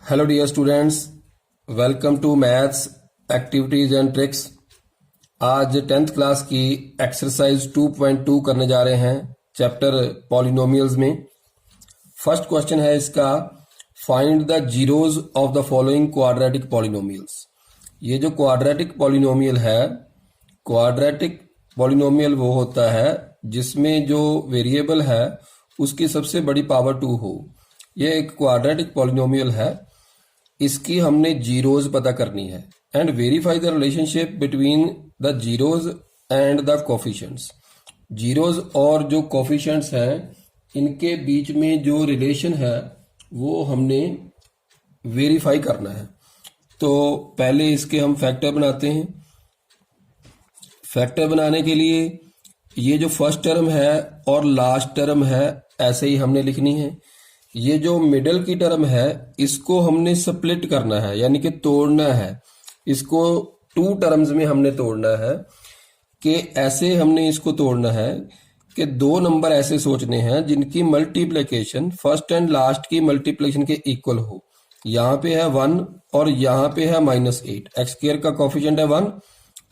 Hello dear students, welcome to maths activities and tricks. आज 10th class की exercise 2.2 करने जा रहे हैं चैप्टर पॉलिनोमियल्स में। फर्स्ट क्वेश्चन है इसका, find the zeros of the following quadratic polynomials. ये जो क्वाड्रेटिक पॉलिनोमियल है, क्वाड्रेटिक पॉलिनोमियल वो होता है जिसमें जो वेरिएबल है उसकी सबसे बड़ी पावर 2 हो। ये एक क्वाड्रेटिक पॉलिनोमियल है, इसकी हमने जीरोज पता करनी है and verify the relationship between the zeros and the coefficients. Zeros और जो कोफिशिएंट्स हैं इनके बीच में जो रिलेशन है वो हमने वेरीफाई करना है। तो पहले इसके हम फैक्टर बनाते हैं। फैक्टर बनाने के लिए ये जो फर्स्ट टर्म है और लास्ट टर्म है ऐसे ही हमने लिखनी है। ये जो मिडल की टर्म है इसको हमने स्प्लिट करना है, यानी कि तोड़ना है। इसको 2 टर्म्स में हमने तोड़ना है कि ऐसे हमने इसको तोड़ना है कि 2 नंबर ऐसे सोचने हैं जिनकी मल्टीप्लिकेशन फर्स्ट एंड लास्ट की मल्टीप्लिकेशन के इक्वल हो। यहाँ पे है 1 और यहाँ पे है -8। एक्स स्क्वायर का कोफिशिएंट है 1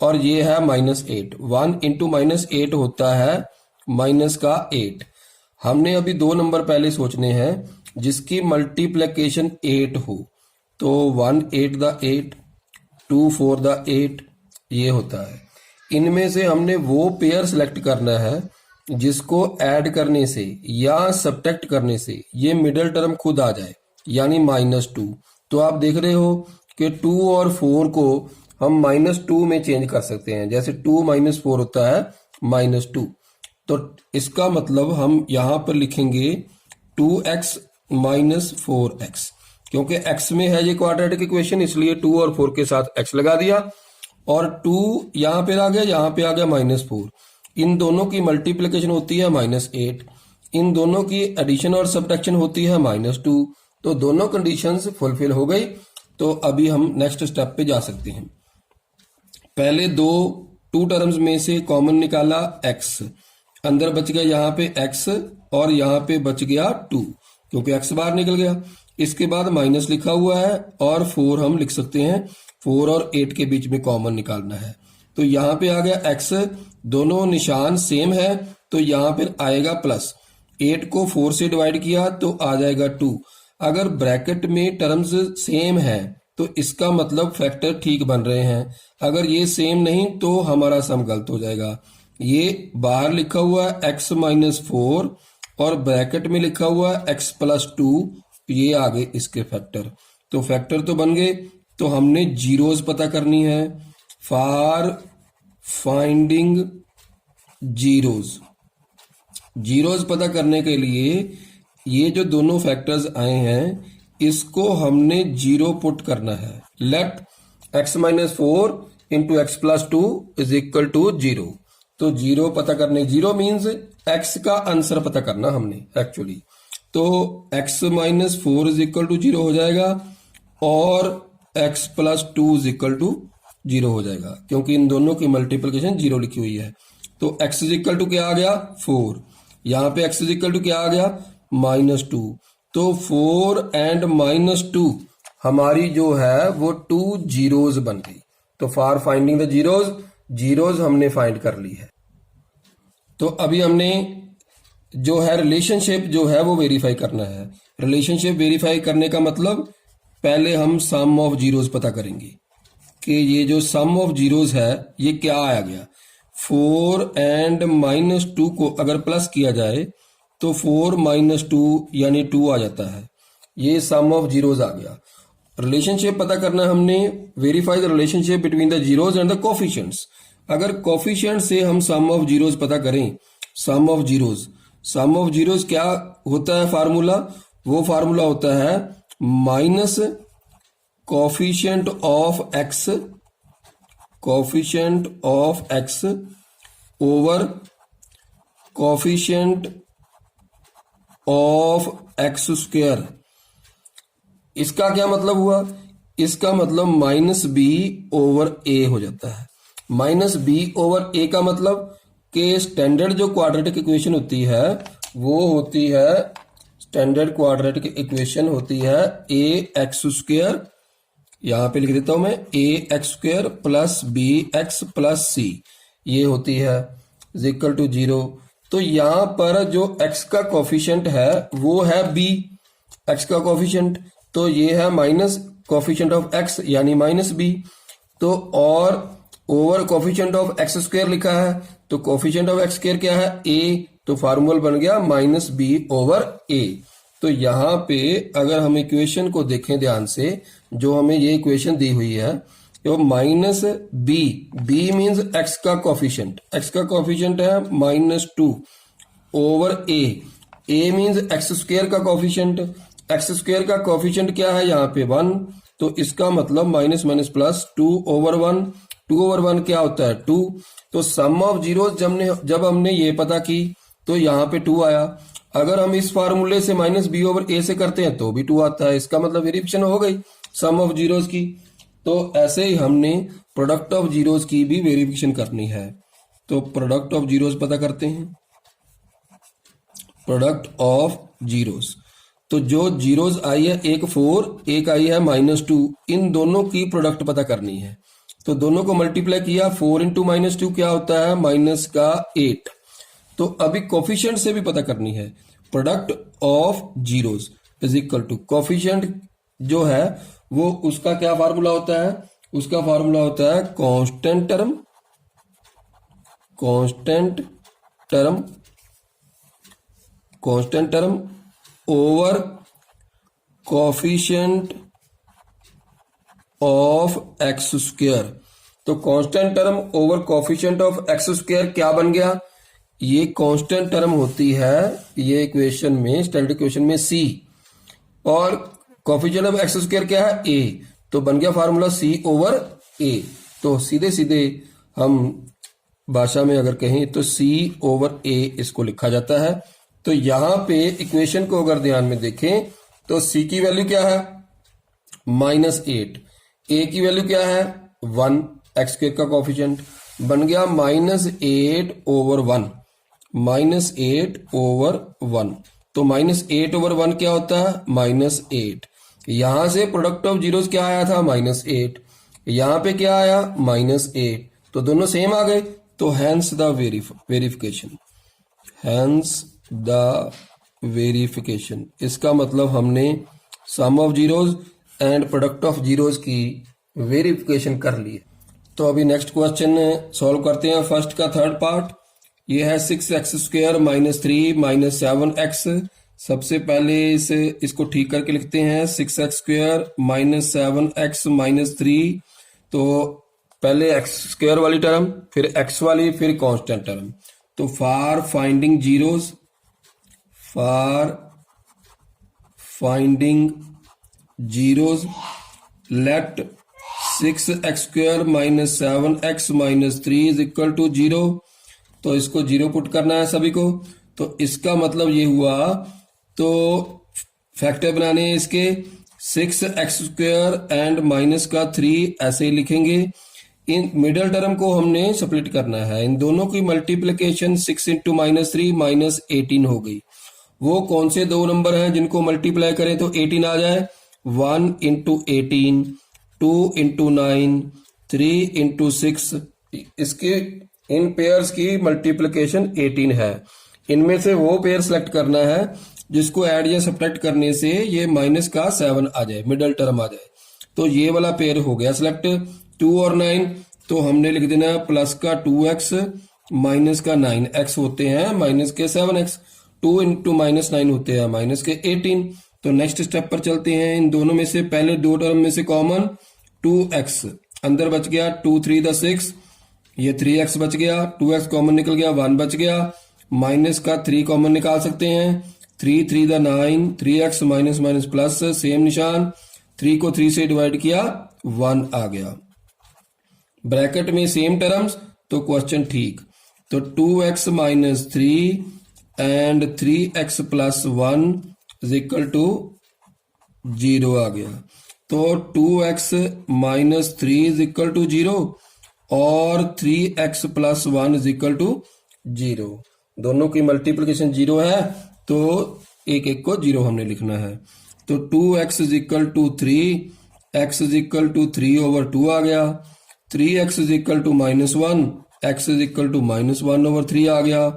और ये है -8। 1 इंटू -8 होता है -8। हमने अभी 2 नंबर पहले सोचने हैं जिसकी मल्टीप्लिकेशन 8 हो। तो 1 8 द 8, 2 4 द 8 ये होता है। इनमें से हमने वो पेयर सिलेक्ट करना है जिसको ऐड करने से या सब्ट्रैक्ट करने से ये मिडिल टर्म खुद आ जाए, यानी -2। तो आप देख रहे हो कि 2 और 4 को हम -2 में चेंज कर सकते हैं। जैसे 2 - 4 होता है -2। तो इसका मतलब हम यहां पर लिखेंगे 2x - 4x, क्योंकि x में है ये क्वाड्रेटिक इक्वेशन, इसलिए 2 और 4 के साथ x लगा दिया और 2 यहां पे आ गया, यहां पे आ गया -4। इन दोनों की मल्टीप्लिकेशन होती है -8, इन दोनों की एडिशन और सब्ट्रैक्शन होती है -2। तो दोनों कंडीशंस फुलफिल हो गई। तो अभी हम नेक्स्ट स्टेप पे जा सकते हैं। पहले 2 टर्म्स में से कॉमन निकाला x, अंदर बच गया यहाँ पे x और यहाँ पे बच गया 2, क्योंकि x बाहर निकल गया। इसके बाद माइनस लिखा हुआ है और 4 हम लिख सकते हैं। 4 और 8 के बीच में कॉमन निकालना है। तो यहाँ पे आ गया x, दोनों निशान सेम है तो यहाँ पे आएगा प्लस। 8 को 4 से डिवाइड किया तो आ जाएगा 2। अगर ब्रैकेट में टर्म्स सेम है तो इसका मतलब फैक्टर ठीक बन रहे हैं। अगर ये सेम नहीं तो हमारा सम गलत हो जाएगा। ये बाहर लिखा हुआ है x - 4 और ब्रैकेट में लिखा हुआ है x + 2, ये आ गए इसके फैक्टर। तो फैक्टर तो बन गए। तो हमने जीरोज पता करनी है। फॉर फाइंडिंग जीरोज पता करने के लिए ये जो दोनों फैक्टर्स आए हैं इसको हमने जीरो पुट करना है। Let x - 4 into x + 2 is equal to 0। तो जीरो पता करने, जीरो मीन्स x का आंसर पता करना हमने एक्चुअली। तो x - 4 इज इक्वल टू 0 हो जाएगा और x + 2 इज इक्वल टू 0 हो जाएगा, क्योंकि इन दोनों की मल्टीप्लिकेशन 0 लिखी हुई है। तो x इज इक्वल टू क्या आ गया 4, यहाँ पे x इज इक्वल टू क्या आ गया -2। तो 4 एंड -2 हमारी जो है वो 2 जीरोज बन गई। तो फॉर फाइंडिंग द जीरोज हमने फाइंड कर ली है। तो अभी हमने जो है रिलेशनशिप जो है वो वेरीफाई करना है। रिलेशनशिप वेरीफाई करने का मतलब पहले हम सम ऑफ जीरोज पता करेंगे कि ये जो सम ऑफ जीरोज है ये क्या आ गया। 4 एंड -2 को अगर प्लस किया जाए तो 4 - 2 यानी 2 आ जाता है। ये सम ऑफ जीरोज आ गया। रिलेशनशिप पता करना हमने, verify the relationship between the zeros and the coefficients. अगर कोफिशिएंट से हम सम ऑफ जीरोज पता करें, सम ऑफ जीरोज क्या होता है फार्मूला? वो फार्मूला होता है minus coefficient of x over coefficient of x²। इसका क्या मतलब हुआ? इसका मतलब -b/a हो जाता है। -b/a का मतलब कि स्टैंडर्ड जो क्वाड्रेटिक इक्वेशन होती है वो होती है स्टैंडर्ड क्वाड्रेटिक इक्वेशन होती है ए एक्स स्क्वायर, यहां पे लिख देता हूं मैं a x square plus b x plus c, ये होती है इज इक्वल टू 0। तो यहां पर जो x का कोफिशिएंट है वो है b, x का कोफिशिएंट, तो ये है माइनस कोफिशिएंट ऑफ x यानी माइनस b। तो और over coefficient of x square लिखा है, तो कोफिशिएंट ऑफ एक्स स्क्वायर क्या है a, तो फार्मूला बन गया माइनस बी ओवर a। तो यहाँ पे अगर हम इक्वेशन को देखें ध्यान से, जो हमें ये इक्वेशन दी हुई है तो minus b, b means x का कोफिशिएंट, एक्स का कोफिशिएंट है -2 over a means x square का कोफिशिएंट, एक्स स्क्वायर का कोफिशिएंट क्या है यहाँ पे 1, तो इसका मतलब minus minus plus 2 over 1, 2 over 1 क्या होता है 2। तो सम ऑफ जीरोस जब हमने ये पता की तो यहाँ पे 2 आया। अगर हम इस फार्मूले से माइनस बी ओवर ए से करते हैं तो भी 2 आता है, इसका मतलब वेरिएशन हो गई सम ऑफ जीरोस की। तो ऐसे ही हमने प्रोडक्ट ऑफ जीरोस की भी वेरिफिकेशन करनी है। तो प्रोडक्ट ऑफ जीरोस पता करते हैं, प्रोडक्ट ऑफ जीरोस, तो जो जीरोस आई है एक 4 एक आई है -2, इन दोनों की प्रोडक्ट पता करनी है। तो दोनों को मल्टीप्लाई किया, 4 इंटू -2 क्या होता है माइनस का 8। तो अभी कोफिशिएंट से भी पता करनी है, product of zeros is equal to coefficient जो है वो उसका क्या फार्मूला होता है, उसका फार्मूला होता है constant term, constant term, constant term over coefficient of x square. तो constant term over coefficient of x square क्या बन गया, ये कांस्टेंट टर्म होती है ये इक्वेशन में, स्टैंडर्ड इक्वेशन में सी, और कोफिशिएंट ऑफ एक्स स्क्वायर क्या है ए, तो बन गया फार्मूला सी ओवर ए। तो सीधे सीधे हम भाषा में अगर कहें तो सी ओवर ए इसको लिखा जाता है। तो यहां पे इक्वेशन को अगर ध्यान में देखें तो सी की वैल्यू क्या है -8, ए की वैल्यू क्या है 1, एक्स स्क्वायर का कोफिशिएंट बन गया -8 ओवर 1, -8 ओवर 1। तो -8 ओवर 1 क्या होता है -8। यहां से प्रोडक्ट ऑफ जीरोस क्या आया था -8, यहां पे क्या आया -8, तो दोनों सेम आ गए। तो hence the verification, hence the verification, इसका मतलब हमने sum of zeros and product of zeros की वेरिफिकेशन कर ली। तो अभी नेक्स्ट क्वेश्चन सॉल्व करते हैं, फर्स्ट का थर्ड पार्ट। ये है 6x स्क्वायर -3 -7x। सबसे पहले इसको ठीक करके लिखते हैं, 6x स्क्वायर -7x -3। तो पहले x स्क्वायर वाली टर्म, फिर x वाली, फिर कांस्टेंट टर्म। तो for finding zeros, for finding zeros let 6x square -7x -3 is equal to 0। तो इसको 0 पुट करना है सभी को। तो इसका मतलब ये हुआ, तो फैक्टर बनाने इसके 6x स्क्वायर एंड माइनस का 3 ऐसे ही लिखेंगे। इन मिडल टर्म को हमने स्प्लिट करना है, इन दोनों की मल्टीप्लिकेशन 6 इंटू -3 -18 हो गई। वो कौन से दो नंबर हैं जिनको मल्टीप्लाई करें तो 18 आ जाए, 1 इंटू 18, 2 इंटू 9, 3 इंटू 6। इसके इन पेयर्स की मल्टीप्लिकेशन 18 है। इनमें से वो पेयर सेलेक्ट करना है जिसको ऐड या सब्ट्रैक्ट करने से ये माइनस का 7 आ जाए, मिडल टर्म आ जाए। तो ये वाला पेयर हो गया सिलेक्ट, 2 और 9। तो हमने लिख देना प्लस का 2x माइनस का 9x होते हैं माइनस के 7x, 2 इंटू -9 होते हैं माइनस के 18। तो नेक्स्ट स्टेप पर चलते हैं। इन दोनों में से पहले दो टर्म में से कॉमन 2x अंदर बच गया, 2 3 द 6, ये 3x बच गया, 2x कॉमन निकल गया, 1 बच गया, माइनस का 3 कॉमन निकाल सकते हैं, 3 3 the 9, 3x minus minus plus same निशान, 3 को 3 से डिवाइड किया 1 आ गया, ब्रैकेट में सेम टर्म्स। तो क्वेश्चन ठीक। तो 2x minus 3 and 3x plus 1 is equal to 0 आ गया। तो 2x minus 3 is equal to 0 और 3x plus 1 is equal to 0। दोनों की मल्टीप्लिकेशन 0 है, तो एक एक को 0 हमने लिखना है। तो 2x is equal to 3, x is equal to 3/2 आ गया, 3x is equal to -1, x is equal to -1/3 आ गया।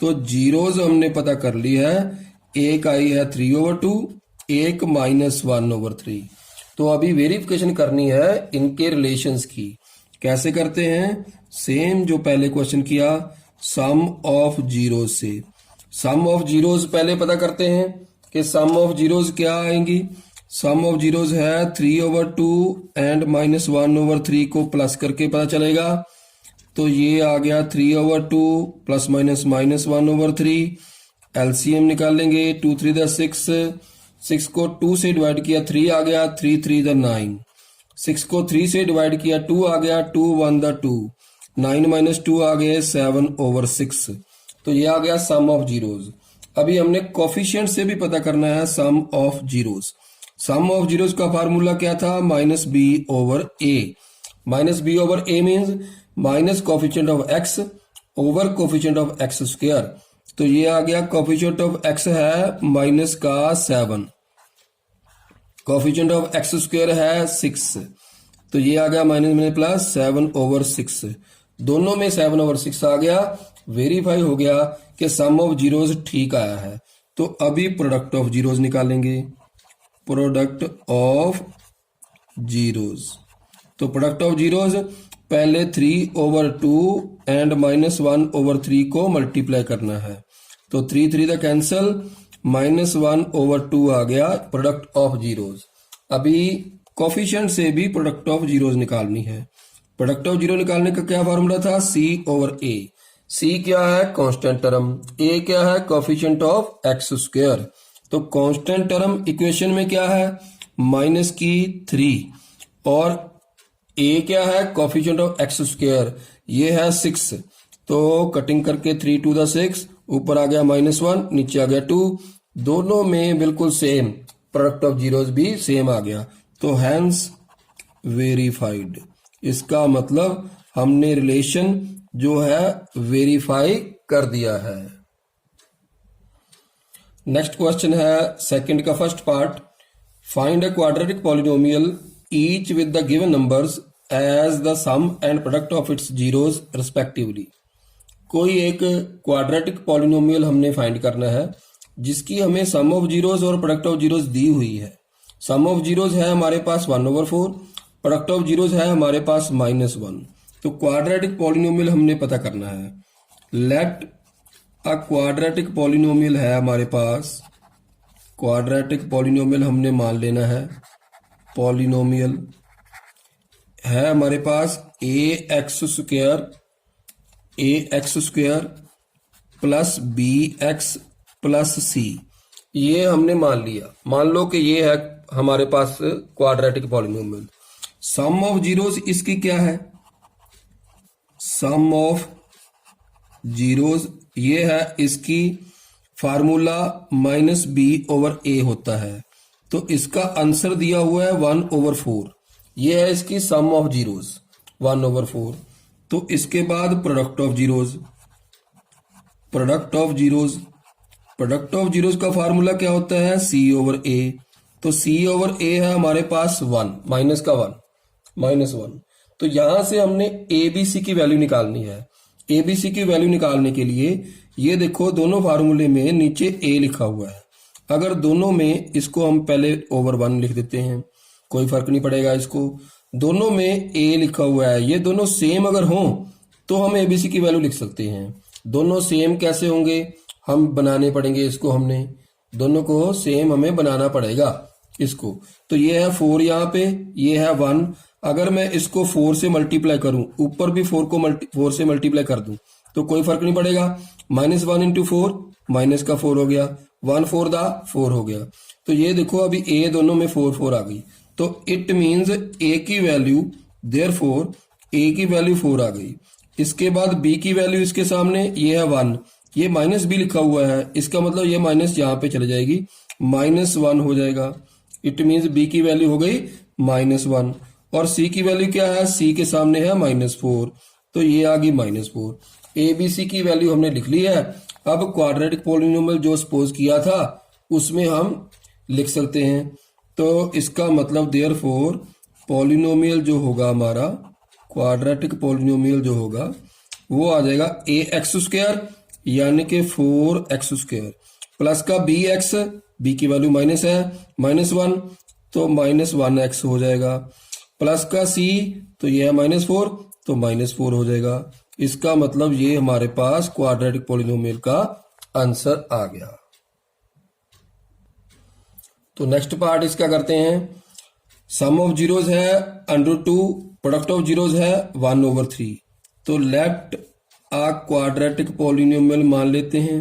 तो जीरोज हमने पता कर ली है, एक आई है 3/2, एक -1/3। तो अभी वेरिफिकेशन करनी है इनके रिलेशंस की। कैसे करते हैं? सेम जो पहले क्वेश्चन किया, सम ऑफ जीरोज से। सम ऑफ जीरोज पहले पता करते हैं कि सम ऑफ जीरोज क्या आएंगी। सम ऑफ जीरोज है 3/2 एंड -1/3 को प्लस करके पता चलेगा। तो ये आ गया 3/2 प्लस माइनस -1/3। एलसीएम निकालेंगे, 2 3 द 6 को 2 से डिवाइड किया 3 आ गया, 3 3 द 9, 6 को 3 से डिवाइड किया 2 आ गया, 2 1 द 2, 9 - 2 आ गए 7/6। तो ये आ गया सम ऑफ जीरोज। अभी हमने कोफिशिएंट से भी पता करना है sum of zeros. Sum of zeros का फार्मूला क्या था? -b/a। -b/a means minus coefficient of x over coefficient of x square. तो ये आ गया, कोफिशिएंट ऑफ x है माइनस का 7, कोफिशिएंट ऑफ x स्क्वायर है 6। तो ये आ गया माइनस में प्लस 7/6, दोनों में 7/6 आ गया। वेरीफाई हो गया कि सम ऑफ जीरोज ठीक आया है। तो अभी प्रोडक्ट ऑफ जीरोज निकालेंगे, प्रोडक्ट ऑफ जीरोज। तो प्रोडक्ट ऑफ जीरोज पहले 3/2 एंड -1/3 को मल्टीप्लाई करना है। तो 3 3 द कैंसल, -1/2 आ गया प्रोडक्ट ऑफ जीरोज। अभी कोफिशिएंट से भी प्रोडक्ट ऑफ जीरोज निकालनी है। प्रोडक्ट ऑफ जीरो निकालने का क्या फार्मूला था? c/a। c क्या है? Constant term. a क्या है? Coefficient of x square. तो कांस्टेंट टर्म इक्वेशन में क्या है? -3 और a क्या है? कोफिशिएंट ऑफ x स्क्वायर, ये है 6। तो कटिंग करके 3 2 द 6, ऊपर आ गया -1, नीचे आ गया 2, दोनों में बिल्कुल सेम, प्रोडक्ट ऑफ जीरोज भी सेम आ गया। तो हैंस वेरीफाइड। इसका मतलब हमने रिलेशन जो है वेरीफाई कर दिया है। नेक्स्ट क्वेश्चन है सेकंड का first part, find a quadratic polynomial each with the given numbers as the sum and product of its zeros respectively. कोई एक क्वाड्रेटिक पॉलिनोमियल हमने फाइंड करना है जिसकी हमें सम ऑफ जीरोज और प्रोडक्ट ऑफ जीरोज दी हुई है। सम ऑफ जीरोज है हमारे पास 1/4, प्रोडक्ट ऑफ जीरोज है हमारे पास -1। तो क्वाड्रेटिक पॉलिनोमियल हमने पता करना है। लेट अ क्वाड्रेटिक पॉलिनोमियल है हमारे पास, क्वाड्रेटिक पॉलिनोमियल हमने मान लेना है। पॉलिनोमियल है हमारे पास ax square plus bx plus c। ये हमने मान लिया। मान लो कि ये है हमारे पास quadratic polynomial. Sum of zeros इसकी क्या है? सम ऑफ जीरोज ये है, इसकी फार्मूला -b/a होता है। तो इसका आंसर दिया हुआ है 1/4। ये है इसकी सम ऑफ जीरोज 1/4। तो इसके बाद product of zeros, product of zeros, product of zeros का फार्मूला क्या होता है? c/a। तो c/a है हमारे पास 1, -1। तो यहां से हमने abc की वैल्यू निकालनी है। abc की वैल्यू निकालने के लिए ये देखो, दोनों फार्मूले में नीचे a लिखा हुआ है। अगर दोनों में इसको हम पहले /1 लिख देते हैं, कोई फर्क नहीं पड़ेगा इसको। दोनों में a लिखा हुआ है, ये दोनों सेम अगर हों तो हम abc की वैल्यू लिख सकते हैं। दोनों सेम कैसे होंगे? हम बनाने पड़ेंगे इसको, हमने दोनों को सेम हमें बनाना पड़ेगा इसको। तो ये है 4 यहाँ पे, ये है 1। अगर मैं इसको 4 से मल्टीप्लाई करूं, ऊपर भी 4 को 4 से मल्टीप्लाई कर दूं, तो कोई फर्क नहीं पड़ेगा। -1 × 4 माइनस का 4 हो गया, 1 4 दा 4 हो गया। तो ये देखो अभी a दोनों में 4 4 आ गई। तो इट मीन्स a की वैल्यू, देयरफॉर a की वैल्यू 4 आ गई। इसके बाद b की वैल्यू इसके सामने, ये है 1, ये -b लिखा हुआ है, इसका मतलब ये माइनस यहाँ पे चले जाएगी, -1 हो जाएगा। इट मीन्स b की वैल्यू हो गई -1 और c की वैल्यू क्या है? c के सामने है -4, तो ये आ गई -4। abc की वैल्यू हमने लिख ली है। अब क्वाड्रेटिक पॉलिनोमियल जो सपोज किया था उसमें हम लिख सकते हैं। तो इसका मतलब देयरफॉर पॉलिनोमियल जो होगा हमारा, क्वाड्रेटिक पॉलिनोमियल जो होगा वो आ जाएगा ए एक्स स्क्वायर यानी कि 4x स्क्वायर प्लस का बी एक्स, बी की वैल्यू माइनस है, -1 तो -1x हो जाएगा, प्लस का सी तो ये है -4 तो -4 हो जाएगा। इसका मतलब ये हमारे पास क्वाड्रेटिक पॉलिनोमियल का आंसर आ गया। तो नेक्स्ट पार्ट इसका करते हैं। सम ऑफ जीरोज है √2, प्रोडक्ट ऑफ जीरोज है 1/3। तो लेट आ क्वाड्रेटिक पॉलिनोमियल मान लेते हैं।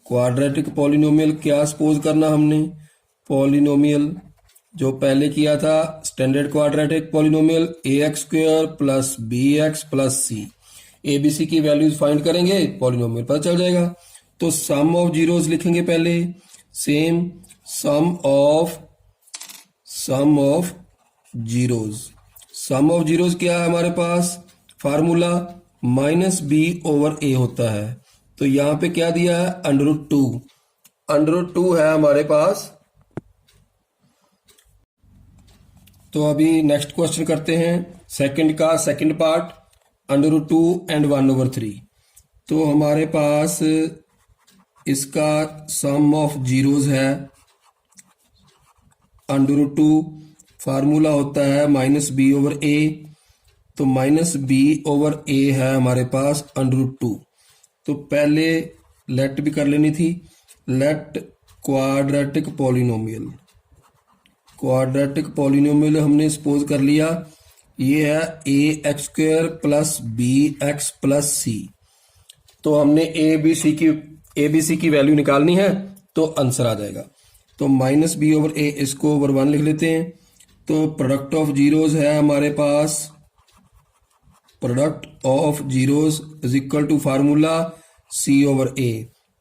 क्वाड्रेटिक पॉलिनोमियल क्या सपोज करना हमने, पॉलिनोमियल जो पहले किया था standard quadratic polynomial ax² plus bx plus c, abc की वैल्यूज फाइंड करेंगे पॉलिनोमियल पता चल जाएगा। तो सम ऑफ जीरोज लिखेंगे पहले, same sum of zeros. Sum of zeros क्या है हमारे पास, फार्मूला -b/a होता है। तो यहां पे क्या दिया है √2 है हमारे पास। तो अभी नेक्स्ट क्वेश्चन करते हैं सेकंड का सेकंड पार्ट, √2 एंड 1/3। तो हमारे पास इसका सम ऑफ जीरोज है √2, फार्मूला होता है -b/a। तो -b/a है हमारे पास √2। तो पहले लेट भी कर लेनी थी, लेट क्वाड्रेटिक पॉलिनोमियल हमने सपोज कर लिया, ये है ax² plus bx plus c। तो हमने abc की वैल्यू निकालनी है तो आंसर आ जाएगा। तो -b/a इसको ओवर 1 लिख लेते हैं। तो प्रोडक्ट ऑफ जीरोज है हमारे पास, product of zeros is equal to formula c/a।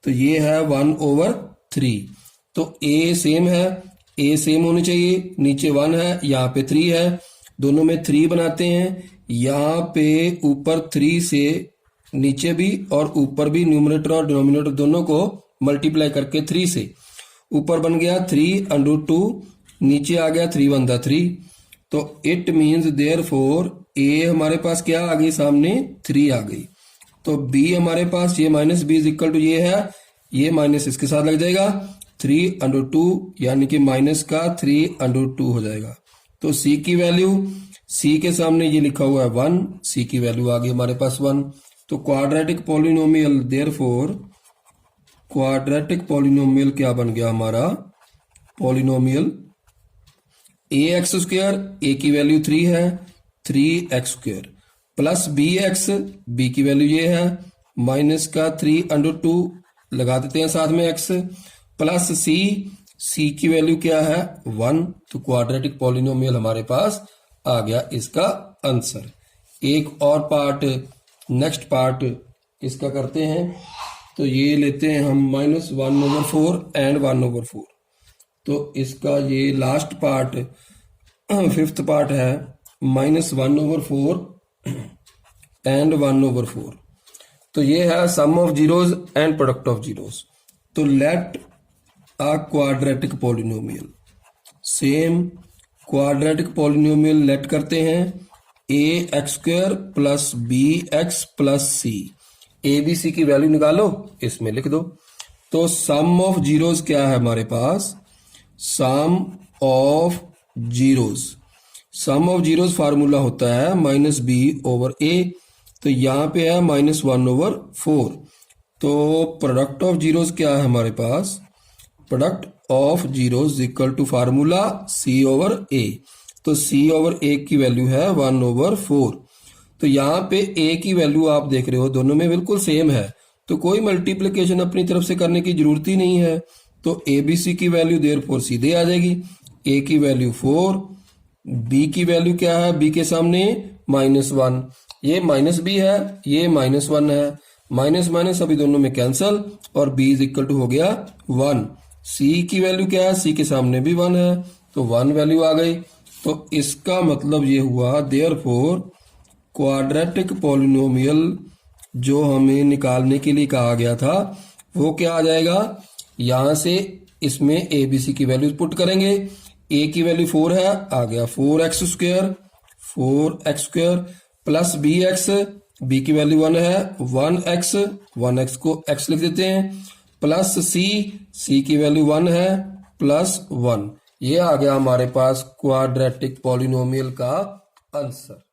तो ये है 1/3। तो a सेम है, a सेम होनी चाहिए, नीचे 1 है यहाँ पे 3 है, दोनों में 3 बनाते हैं। यहाँ पे ऊपर 3 से नीचे भी और ऊपर भी न्यूमरेटर और डिनोमिनेटर दोनों को मल्टीप्लाई करके 3 से ऊपर बन गया 3/2, नीचे आ गया 3 × 1 = 3। तो इट मीन्स देयरफॉर a हमारे पास क्या आ गई सामने, 3 आ गई। तो b हमारे पास ये -b इज इक्वल टू ये है, ये माइनस इसके साथ लग जाएगा 3/2 यानी कि माइनस का 3/2 हो जाएगा। तो c की वैल्यू, c के सामने ये लिखा हुआ है 1, c की वैल्यू आ गई हमारे पास 1। तो quadratic polynomial therefore quadratic polynomial क्या बन गया हमारा, पॉलिनोमियल ax², a की वैल्यू 3 है 3x² प्लस bx, b की वैल्यू ये है माइनस का 3/2 लगा देते हैं साथ में x, प्लस c की वैल्यू क्या है 1। तो क्वाड्रेटिक पॉलिनोमियल हमारे पास आ गया इसका आंसर। एक और पार्ट, नेक्स्ट पार्ट इसका करते हैं। तो ये लेते हैं हम -1/4 एंड 1/4। तो इसका ये लास्ट पार्ट फिफ्थ पार्ट है -1/4 एंड 1/4। तो ये है sum of zeros and product of zeros. तो let a quadratic polynomial, same quadratic polynomial let करते हैं ax² plus bx plus c। abc की वैल्यू निकालो, इसमें लिख दो। तो सम ऑफ जीरोज क्या है हमारे पास, सम ऑफ जीरोज फार्मूला होता है -b/a। तो यहाँ पे है -1/4। तो प्रोडक्ट ऑफ जीरोज क्या है हमारे पास, product of zeros equal to formula c/a। तो c/a की वैल्यू है 1/4। तो यहाँ पे a की वैल्यू आप देख रहे हो दोनों में बिल्कुल सेम है, तो कोई मल्टीप्लिकेशन अपनी तरफ से करने की जरूरत ही नहीं है। तो abc की वैल्यू देयरफॉर सीधे आ जाएगी, a की वैल्यू 4, b की वैल्यू क्या है, b के सामने -1, ये -b है, ये -1 है, माइनस माइनस अभी दोनों में कैंसल और b इज इक्वल टू हो गया 1। c की वैल्यू क्या है, c के सामने भी 1 है, तो 1 वैल्यू आ गई। तो इसका मतलब ये हुआ देयरफॉर क्वाड्रेटिक पॉलिनोमियल जो हमें निकालने के लिए कहा गया था वो क्या आ जाएगा, यहां से इसमें ए बी सी की वैल्यूज पुट करेंगे। ए की वैल्यू 4 है, आ गया 4x² plus b x, b की वैल्यू 1 है 1x को x लिख देते हैं, प्लस सी की वैल्यू 1 है प्लस 1। ये आ गया हमारे पास क्वाड्रेटिक पॉलिनोमियल का आंसर।